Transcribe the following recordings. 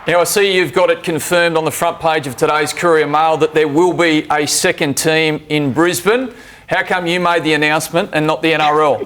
Now, I see you've got it confirmed on the front page of today's Courier Mail that there will be a second team in Brisbane. How come you made the announcement and not the NRL?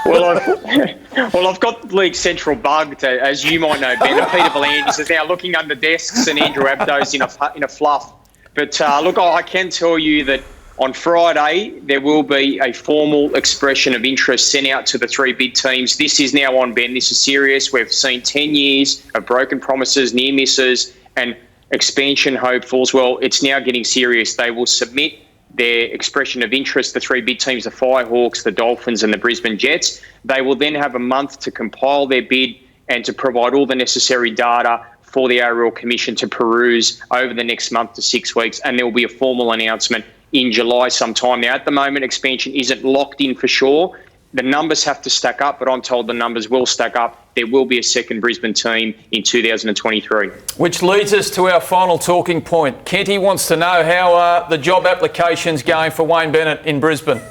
Well, I've got the league central bugged, as you might know, Ben. And Peter V'landys is now looking under desks and Andrew Abdo's in a fluff. But look, I can tell you that on Friday, there will be a formal expression of interest sent out to the three big teams. This is now on, Ben. This is serious. We've seen 10 years of broken promises, near misses, and expansion hopefuls. Well, it's now getting serious. They will submit their expression of interest, the three big teams, the Firehawks, the Dolphins, and the Brisbane Jets. They will then have a month to compile their bid and to provide all the necessary data for the NRL Commission to peruse over the next month to 6 weeks, and there will be a formal announcement in July sometime. Now, at the moment, expansion isn't locked in for sure. The numbers have to stack up, but I'm told the numbers will stack up. There will be a second Brisbane team in 2023. Which leads us to our final talking point. Kenty wants to know how the job application's going for Wayne Bennett in Brisbane.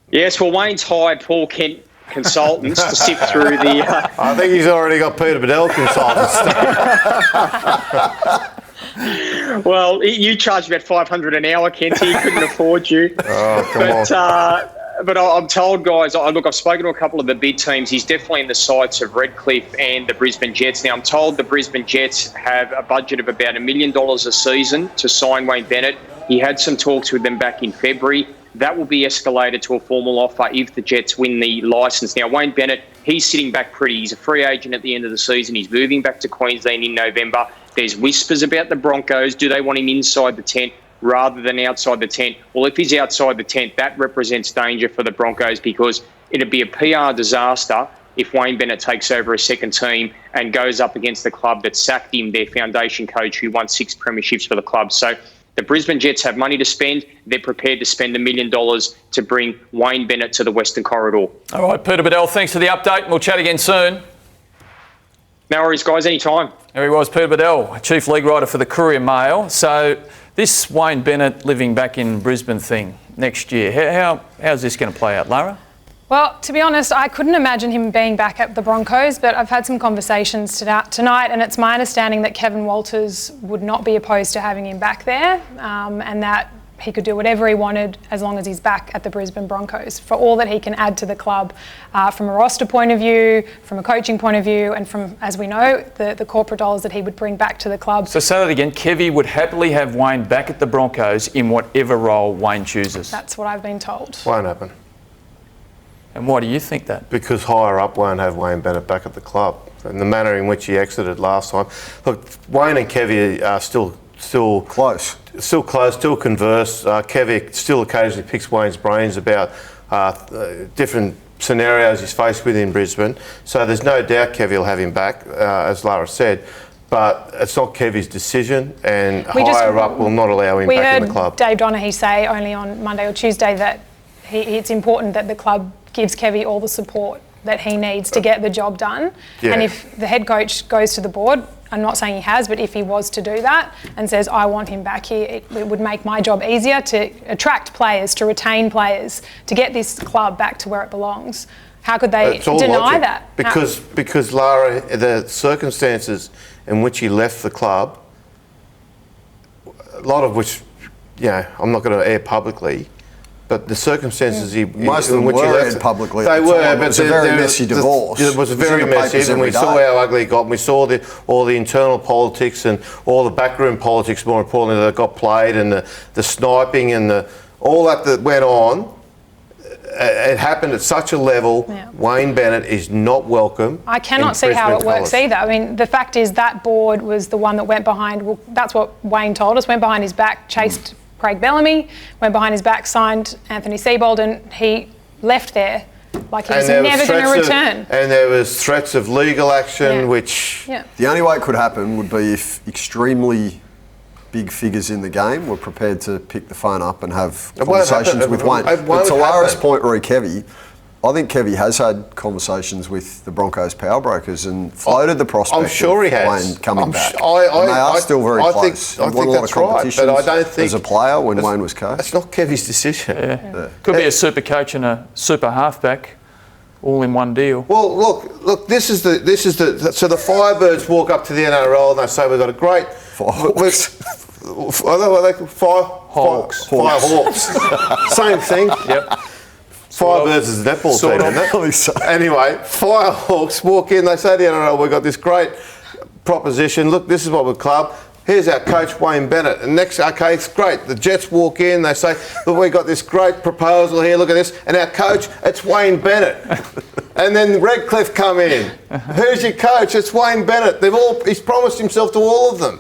Yes, well, Wayne's hired Paul Kent consultants to sift through the... I think he's already got Peter Bedell consultants. Well, you charged about $500 an hour, Kenty. He couldn't afford you. Oh, come on. But I'm told, guys, look, I've spoken to a couple of the big teams. He's definitely in the sights of Redcliffe and the Brisbane Jets. Now, I'm told the Brisbane Jets have a budget of about $1 million a season to sign Wayne Bennett. He had some talks with them back in February. That will be escalated to a formal offer if the Jets win the licence. Now, Wayne Bennett, he's sitting back pretty. He's a free agent at the end of the season. He's moving back to Queensland in November. There's whispers about the Broncos. Do they want him inside the tent rather than outside the tent? Well, if he's outside the tent, that represents danger for the Broncos, because it'd be a PR disaster if Wayne Bennett takes over a second team and goes up against the club that sacked him, their foundation coach, who won 6 premierships for the club. So the Brisbane Jets have money to spend. They're prepared to spend $1 million to bring Wayne Bennett to the Western Corridor. All right, Peter Bedell, thanks for the update. We'll chat again soon. No worries, guys, anytime. There he was, Peter Bedell, Chief League Writer for the Courier Mail. So this Wayne Bennett living back in Brisbane thing next year, how's this going to play out, Lara? Well, to be honest, I couldn't imagine him being back at the Broncos, but I've had some conversations tonight, and it's my understanding that Kevin Walters would not be opposed to having him back there, and that he could do whatever he wanted as long as he's back at the Brisbane Broncos, for all that he can add to the club from a roster point of view, from a coaching point of view, and from, as we know, the corporate dollars that he would bring back to the club. So say that again, Kevy would happily have Wayne back at the Broncos in whatever role Wayne chooses. That's what I've been told. Won't happen. And why do you think that? Because higher up won't have Wayne Bennett back at the club, and the manner in which he exited last time. Look, Wayne and Kevy are still close. Still converse. Kevy still occasionally picks Wayne's brains about different scenarios he's faced with in Brisbane. So there's no doubt Kevy will have him back, as Lara said. But it's not Kevy's decision, and higher up will not allow him back in the club. We heard Dave Donaghy say only on Monday or Tuesday that it's important that the club gives Kevy all the support that he needs to get the job done. Yeah. And if the head coach goes to the board, I'm not saying he has, but if he was to do that and says, I want him back here, it would make my job easier to attract players, to retain players, to get this club back to where it belongs. How could they deny that? Because Lara, the circumstances in which he left the club, a lot of which, I'm not going to air publicly, but the circcenses most of them were aired publicly. They were, but it was a very messy divorce. It was very messy, and we saw how ugly it got. And we saw all the internal politics and all the backroom politics, more importantly, that got played, and the sniping and all that went on. It happened at such a level. Yeah. Wayne Bennett is not welcome. I cannot see how it works either. I mean, the fact is that board was the one that went behind. Well, that's what Wayne told us. Went behind his back, chased Craig Bellamy, went behind his back, signed Anthony Seibold, and he left there like he was never going to return. And there was threats of legal action, which... Yeah. The only way it could happen would be if extremely big figures in the game were prepared to pick the phone up and have conversations with Wayne. But to Lara's point, Kevy, I think Kevy has had conversations with the Broncos power brokers and floated the prospect of Wayne coming back. And they are still very close. I think that's right, but I don't think... as a player when Wayne was coach. It's not Kevy's decision. Yeah. Could be a super coach and a super halfback. all in one deal. Well, look. This is the. So the Firebirds walk up to the NRL and they say we've got a great. Firehawks. Same thing. Yep. Firebirds is a netball team, isn't it? Anyway, Firehawks walk in. They say to the NRL, we've got this great proposition. Look, this is what we're club. Here's our coach, Wayne Bennett. And next, okay, it's great. The Jets walk in. They say, look, we've got this great proposal here. Look at this. And our coach, it's Wayne Bennett. And then Redcliffe come in. Who's your coach? It's Wayne Bennett. He's promised himself to all of them.